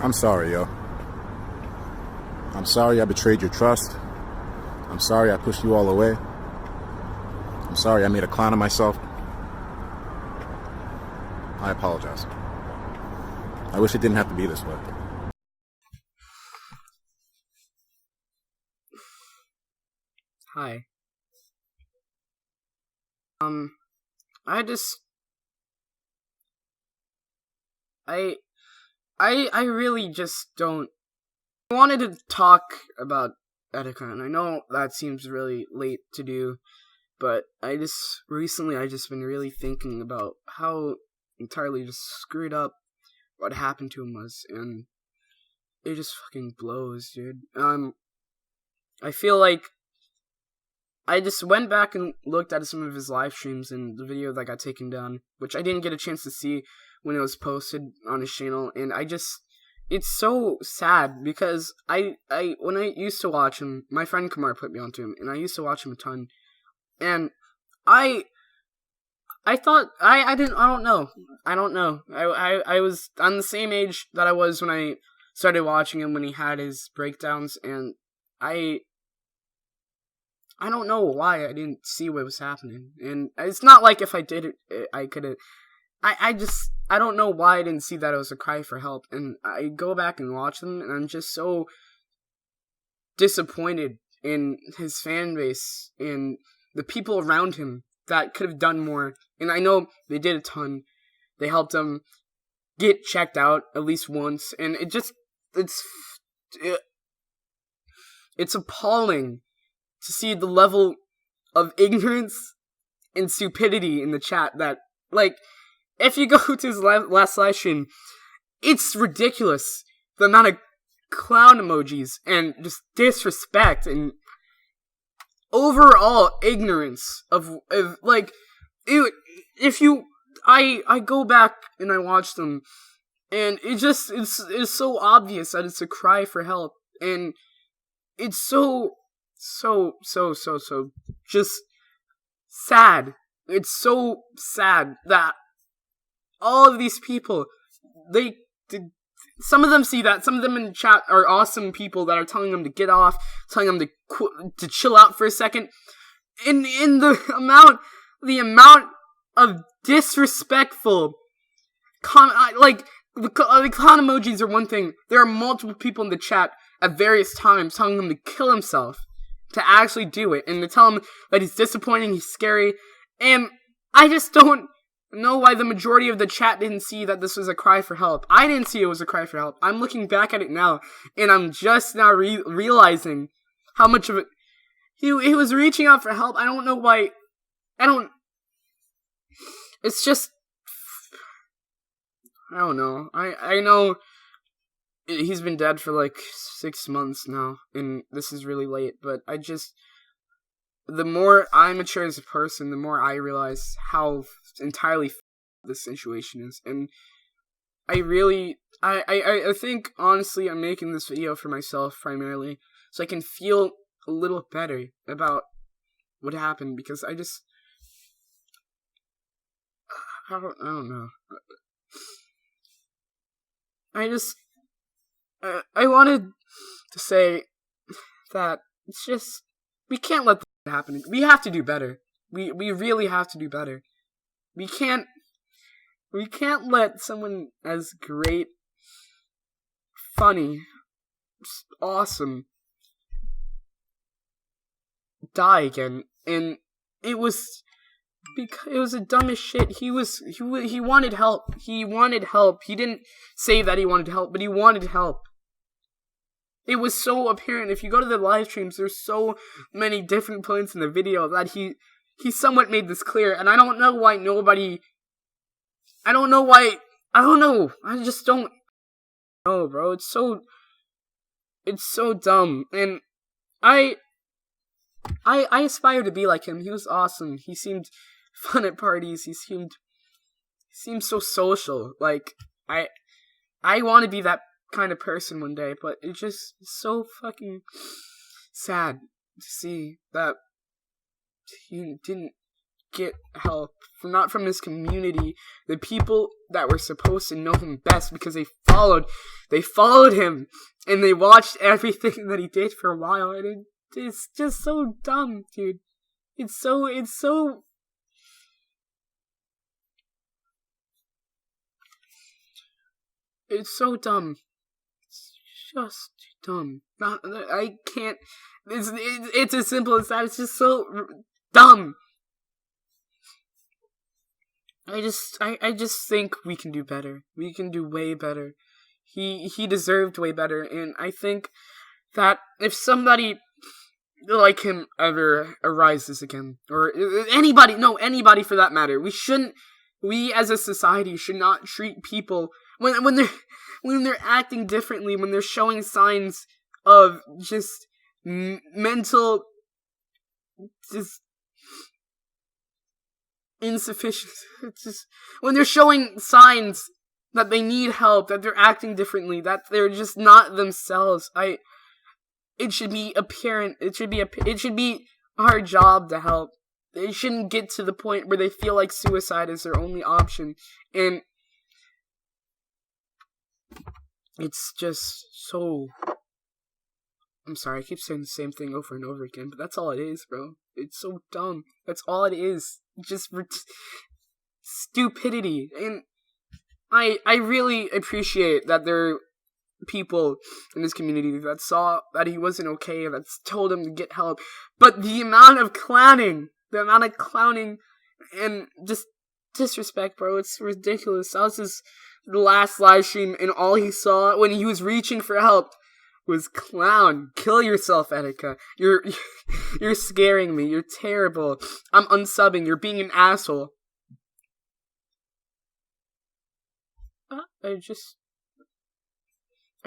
I'm sorry, yo. I'm sorry I betrayed your trust. I'm sorry I pushed you all away. I'm sorry I made a clown of myself. I apologize. I wish it didn't have to be this way. Hi. I really just don't. I wanted to talk about Etika, and I know that seems really late to do, but recently I just been really thinking about how entirely just screwed up what happened to him was, and it just fucking blows, dude. I feel like I just went back and looked at some of his live streams and the video that got taken down, which I didn't get a chance to see when it was posted on his channel, and it's so sad because when I used to watch him, my friend Kamar put me onto him, and I used to watch him a ton, and I don't know. I was on the same age that I was when I started watching him when he had his breakdowns, and I don't know why I didn't see what was happening. And it's not like if I did it, I could have. I don't know why I didn't see that it was a cry for help. And I go back and watch them, and I'm just so disappointed in his fan base and the people around him that could have done more. And I know they did a ton. They helped him get checked out at least once. And it's appalling to see the level of ignorance and stupidity in the chat that, like, if you go to his last live stream, it's ridiculous. The amount of clown emojis and just disrespect and overall ignorance of like, I go back and I watch them, and it's so obvious that it's a cry for help, and it's so just sad. It's so sad that all of these people, some of them see that, some of them in chat are awesome people that are telling them to get off, telling them to chill out for a second. In the amount of disrespectful like the clown emojis are one thing. There are multiple people in the chat at various times telling him to kill himself, to actually do it, and to tell him that he's disappointing, he's scary, and I just don't know why the majority of the chat didn't see that this was a cry for help. I didn't see it was a cry for help. I'm looking back at it now, and I'm just now realizing how much of it he was reaching out for help. I don't know why. It's just, I don't know. I know he's been dead for like 6 months now, and this is really late, but the more I mature as a person, the more I realize how entirely this situation is. And I think, honestly, I'm making this video for myself primarily, so I can feel a little better about what happened, because I don't know. I wanted to say that it's just, we can't let that happen. We have to do better. We really have to do better. We can't let someone as great, funny, awesome die again. And it was the dumbest shit. He wanted help. He wanted help. He didn't say that he wanted help, but he wanted help. It was so apparent. If you go to the live streams, there's so many different points in the video that he somewhat made this clear, and I don't know why nobody. I don't know. I just don't know, bro. It's so dumb, and I aspire to be like him. He was awesome. He seemed fun at parties. He seemed so social. Like, I want to be that kind of person one day, but it's just so fucking sad to see that he didn't get help, not from his community, the people that were supposed to know him best because they follow They followed him, and they watched everything that he did for a while, and it's just so dumb, dude. It's so dumb. It's just dumb. I can't. It's as simple as that. It's just so dumb. I just think we can do better. We can do way better. He deserved way better, and I think that if somebody like him ever arises again, or anybody for that matter, we as a society should not treat people when they're acting differently, when they're showing signs of just mental just insufficiency. It's just when they're showing signs that they need help, that they're acting differently, that they're just not themselves. It should be apparent. It should be our job to help. They shouldn't get to the point where they feel like suicide is their only option. And it's just so... I'm sorry, I keep saying the same thing over and over again, but that's all it is, bro. It's so dumb. That's all it is. Just stupidity. And I really appreciate that there are people in this community that saw that he wasn't okay, that told him to get help. But the amount of clowning and just disrespect, bro, it's ridiculous. That was his last live stream, and all he saw when he was reaching for help was clown. Kill yourself, Etika. You're scaring me. You're terrible. I'm unsubbing. You're being an asshole. I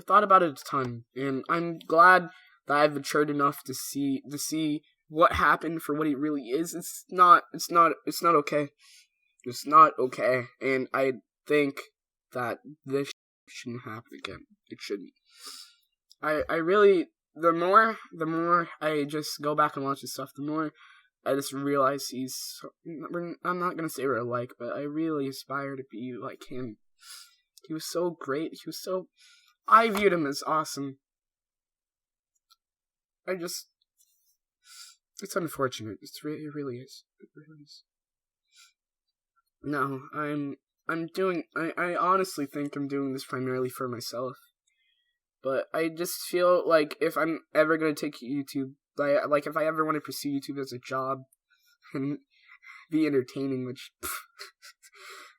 thought about it a ton, and I'm glad that I've matured enough to see what happened for what it really is. It's not okay. It's not okay, and I think that this shouldn't happen again. It shouldn't. I really, the more I just go back and watch his stuff, the more I just realize I'm not gonna say we're alike, but I really aspire to be like him. He was so great. I viewed him as awesome. It's unfortunate. It really is. It really is. No, I honestly think I'm doing this primarily for myself. But I just feel like if I'm ever going to take YouTube, like if I ever want to pursue YouTube as a job and be entertaining, which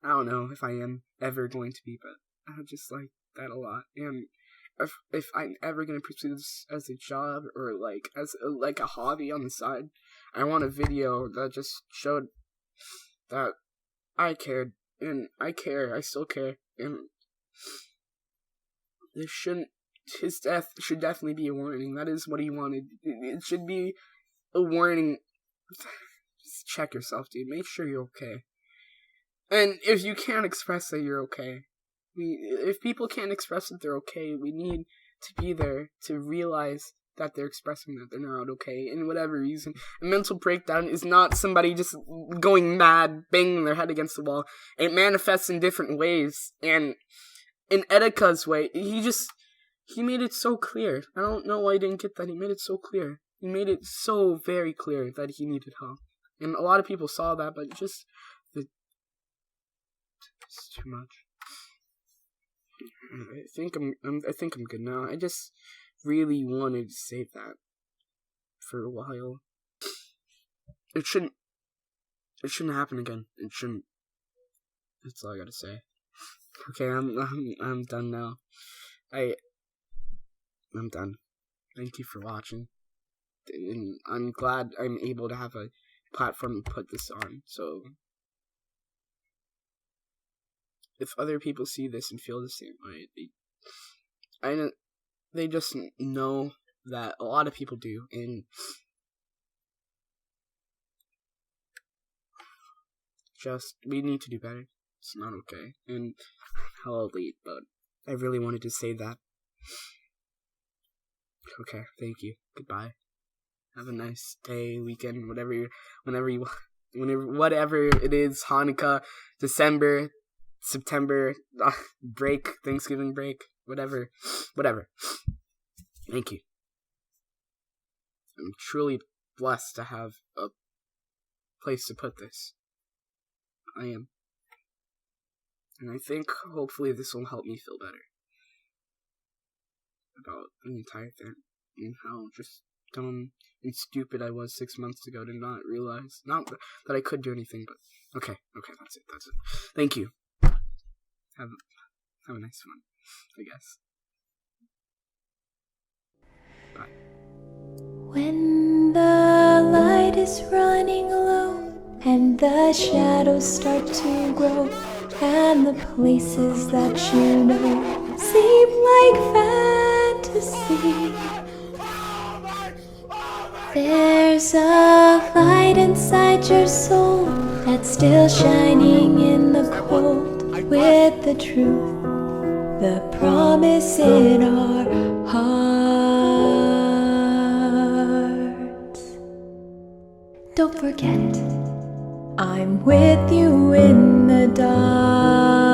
I don't know if I am ever going to be, but I just like that a lot. And if I'm ever going to pursue this as a job or like as a hobby on the side, I want a video that just showed that I cared, and I care. I still care, and his death should definitely be a warning. That is what he wanted. It should be a warning. Just check yourself, dude. Make sure you're okay. And if you can't express that you're okay, if people can't express that they're okay, we need to be there to realize that they're expressing that they're not okay, in whatever reason. A mental breakdown is not somebody just going mad, banging their head against the wall. It manifests in different ways, and in Etika's way, he made it so clear. I don't know why I didn't get that. He made it so clear. He made it so very clear that he needed help. And a lot of people saw that, but it's too much. I think I'm good now. I just really wanted to save that for a while. It shouldn't happen again. It shouldn't. That's all I gotta say. Okay, I'm done now. I'm done. Thank you for watching. And I'm glad I'm able to have a platform to put this on. So, if other people see this and feel the same way, they just know that a lot of people do, and we need to do better. It's not okay. And hella late, but I really wanted to say that. Okay, thank you. Goodbye. Have a nice day, weekend, whatever it is, Hanukkah, December, September break, Thanksgiving break, whatever. Thank you. I'm truly blessed to have a place to put this. I am. And I think hopefully this will help me feel better about the entire thing and how just dumb and stupid I was 6 months ago to not realize, not that I could do anything, but okay, that's it. Thank you. Have a nice one, I guess. Bye. When the light is running low and the shadows start to grow and the places that you know seem like fantasy, there's a light inside your soul that's still shining in the cold with the truth, the promise in our hearts. Don't forget, I'm with you in the dark.